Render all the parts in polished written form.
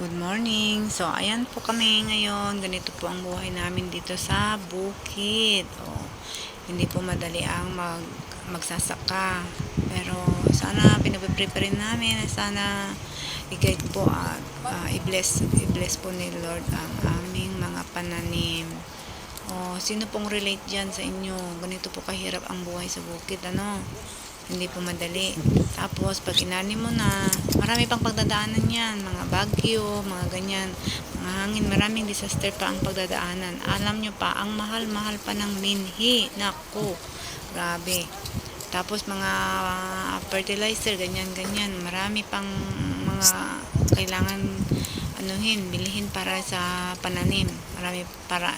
Good morning. So, ayan po kami ngayon. Ganito po ang buhay namin dito sa bukid. Hindi po madali ang magsasaka. Pero, sana pinag-prepare namin. Sana i-guide po at i-bless po ni Lord ang aming mga pananim. Sino pong relate dyan sa inyo? Ganito po kahirap ang buhay sa bukid, hindi po madali. Tapos, pag inanim mo na, marami pang pagdadaanan yan. Mga bagyo, mga ganyan. Mga hangin, maraming disaster pa ang pagdadaanan. Alam nyo pa, ang mahal-mahal pa ng binhi. Naku, grabe. Tapos, mga fertilizer, ganyan-ganyan. Marami pang mga kailangan bilhin para sa pananim. Marami para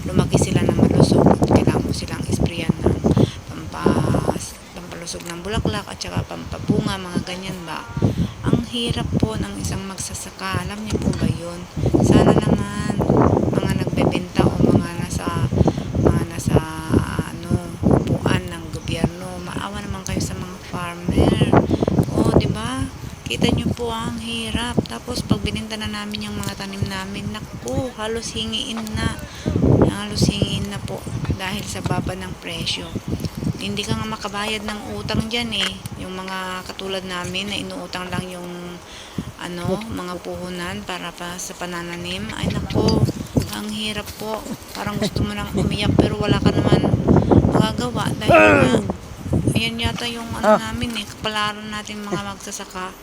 lumaki sila ng malusog. Kailangan mo silang isprayan ng pampalusog ng bulaklak at saka pampabunga, mga ganyan ba. Ang hirap po ng isang magsasaka. Alam niyo po ba yun? Sana naman mga nagbebenta o mga nasa upuan ng gobyerno, maawa naman kayo sa mga farmer. Di ba? Kita nyo po ang hirap. Tapos pag bininta na namin yung mga tanim namin, naku, halos hingiin na po dahil sa baba ng presyo. Hindi ka nga makabayad ng utang dyan yung mga katulad namin na inuutang lang yung mga puhunan para pa sa panananim. Ay nako, ang hirap po. Parang gusto mo nang umiyak pero wala ka naman magagawa dahil nga ayan yata yung namin kapalaran natin mga magsasaka.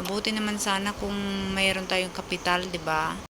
Mabuti naman sana kung mayroon tayong kapital, 'di ba?